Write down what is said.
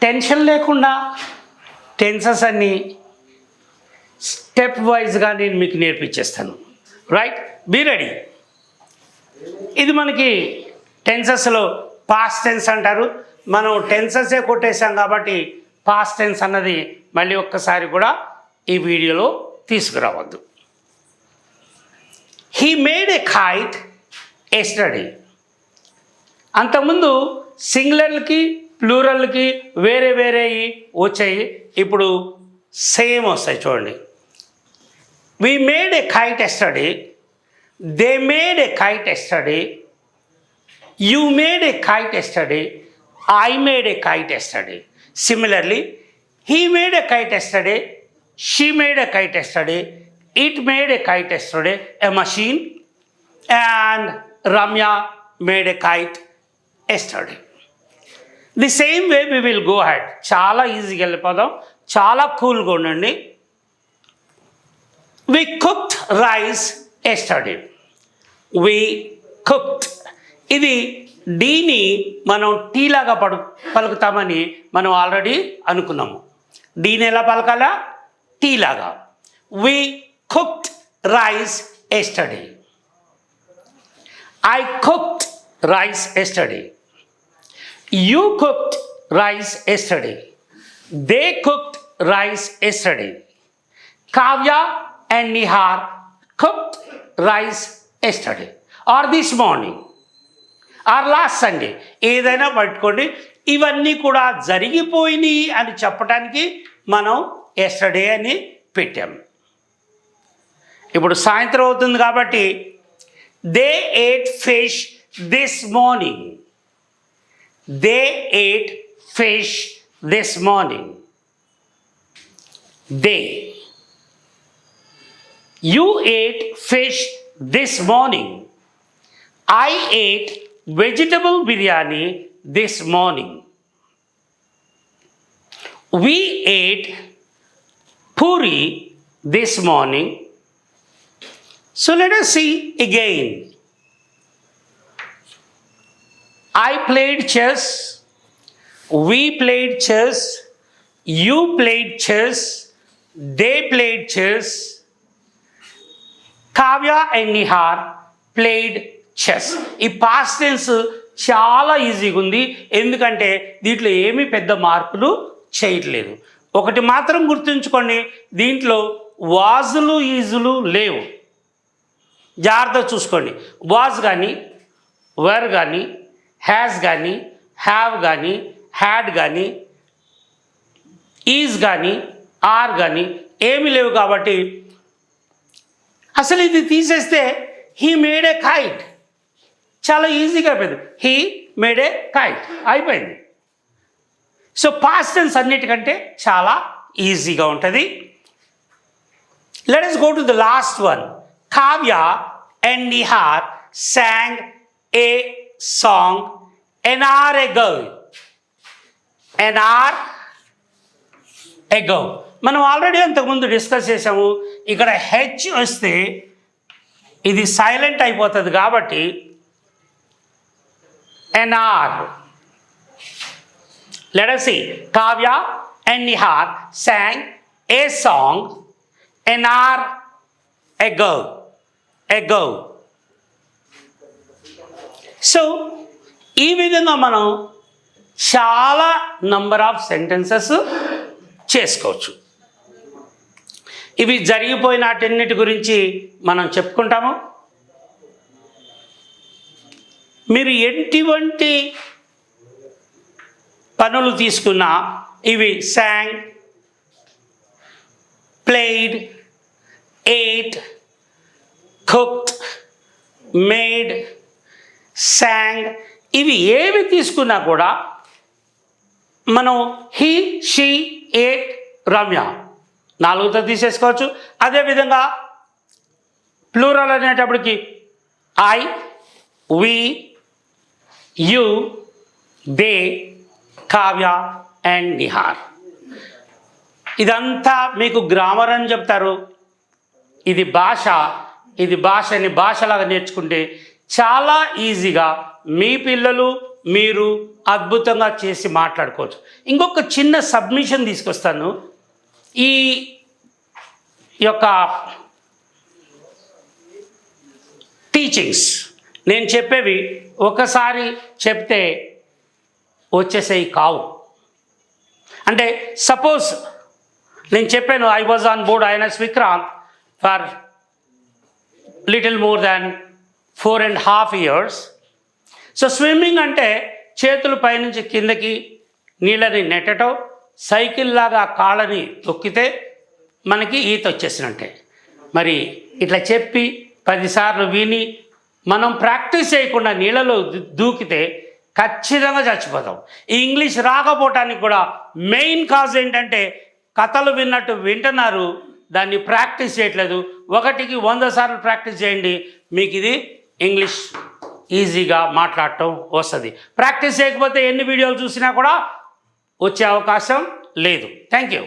Tension లేకుండా tenses అన్నీ step వైజ్గా నేను మీకు నేర్పించేస్తాను. Right, be ready. ఇది మనకి టెన్సెస్లో పాస్ట్ టెన్స్ అంటారు. మనం టెన్సెసే కొట్టేసాం కాబట్టి పాస్ట్ టెన్స్ అన్నది మళ్ళీ ఒక్కసారి కూడా ఈ వీడియోలో తీసుకురావద్దు. He made a kite yesterday. అంతకుముందు సింగులర్కి ప్లూరల్కి వేరే వేరే వచ్చాయి, ఇప్పుడు సేమ్ వస్తాయి. చూడండి, we made a kite yesterday, they made a kite yesterday, you made a kite yesterday, I made a kite yesterday. Similarly, he made a kite yesterday, she made a kite yesterday, it made a kite yesterday, a machine, and Ramya made a kite yesterday. The same way we will go ahead. చాలా ఈజీగా వెళ్ళిపోదాం, చాలా కూల్గా ఉండండి. We cooked rice yesterday. We cooked. ఇది డీని మనం tea లాగా పలుకుతామని మనం ఆల్రెడీ అనుకున్నాము. డీని ఎలా పలకాలా? టీ లాగా. We cooked rice yesterday. I cooked rice yesterday. You cooked rice yesterday. They cooked rice yesterday. Kavya and Nihar cooked rice yesterday or this morning or last Sunday. ఏదైనా పట్టుకోండి. ఇవన్నీ కూడా జరిగిపోయినాయి అని చెప్పడానికి మనం ఎస్టర్డే అని పెట్టాం. ఇప్పుడు సాయంత్రం అవుతుంది కాబట్టి they ate fish this morning. They ate fish this morning. They. You ate fish this morning. I ate vegetable biryani this morning. We ate puri this morning. So let us see again. I played chess. We played chess. You played chess. They played chess. Kavya and Nihar played chess. ఈ past tense చాలా ఈజీగా ఉంది, ఎందుకంటే దీంట్లో ఏమీ పెద్ద మార్పులు చేయట్లేదు. ఒకటి మాత్రం గుర్తుంచుకోండి, దీంట్లో వాజులు ఈజులు లేవు. జాగ్రత్త చూసుకోండి. వాజ్ కానీ, వర్ కానీ, హ్యాస్ కానీ, హ్యావ్ కానీ, హ్యాడ్ కానీ, ఈజ్ కానీ, ఆర్ కానీ ఏమీ లేవు. కాబట్టి అసలు ఇది తీసేస్తే హీ మేడ్ ఏ కైట్, చాలా ఈజీగా అయిపోయింది. హీ మేడ్ ఏ కైట్ అయిపోయింది. సో పాస్ట్ టెన్స్ అన్నిటికంటే చాలా ఈజీగా ఉంటుంది. Let us go to the last one. Kavya and Nihar sang a song an hour ago. An hour ago. మనం ఆల్రెడీ అంతకుముందు డిస్కస్ చేసాము. ఇక్కడ హెచ్ వస్తే ఇది సైలెంట్ అయిపోతుంది కాబట్టి an hour. Let us see. Kavya and Nihar sang a song an hour ago. Ago. So ఈ విధంగా మనం చాలా నంబర్ ఆఫ్ సెంటెన్సెస్ చేసుకోవచ్చు. ఇవి జరిగిపోయిన వాటన్నిటి గురించి మనం చెప్పుకుంటాము. మీరు ఎటువంటి పనులు తీసుకున్నా ఇవి sang, played, ate, cooked, made, sang ఇవి ఏవి తీసుకున్నా కూడా మనం he, she, ate, రమ్య నాలుగుతో తీసేసుకోవచ్చు. అదేవిధంగా ప్లూరల్ అనేటప్పటికి I, we, you, they, Kavya and Nihar. ఇదంతా మీకు గ్రామర్ అని చెప్తారు. ఇది భాష. ఇది భాషని భాషలాగా నేర్చుకుంటే చాలా ఈజీగా మీ పిల్లలు మీరు అద్భుతంగా చేసి మాట్లాడుకోవచ్చు. ఇంకొక చిన్న సబ్మిషన్ తీసుకొస్తాను. ఈ యొక్క టీచింగ్స్ నేను చెప్పేవి ఒకసారి చెప్తే వచ్చేసేవి కావు. అంటే సపోజ్ నేను చెప్పాను, I was on board INS Vikrant for little more than 4.5 years. So swimming అంటే చేతులు పైనుంచి కిందకి నీళ్ళని నెట్టడం, సైకిల్ లాగా కాళ్ళని తొక్కితే మనకి ఈత వచ్చేసినట్టే. మరి ఇట్లా చెప్పి 10 సార్లు విని మనం ప్రాక్టీస్ చేయకుండా నీళ్ళలో దూకితే ఖచ్చితంగా చచ్చిపోతాం. ఈ ఇంగ్లీష్ రాకపోవటానికి కూడా మెయిన్ కాజ్ ఏంటంటే కథలు విన్నట్టు వింటున్నారు, దాన్ని ప్రాక్టీస్ చేయట్లేదు. 1కి 100 సార్లు ప్రాక్టీస్ చేయండి, మీకు ఇది ఇంగ్లీష్ ఈజీగా మాట్లాడటం వస్తుంది. ప్రాక్టీస్ చేయకపోతే ఎన్ని వీడియోలు చూసినా కూడా వచ్చే అవకాశం లేదు. Thank you.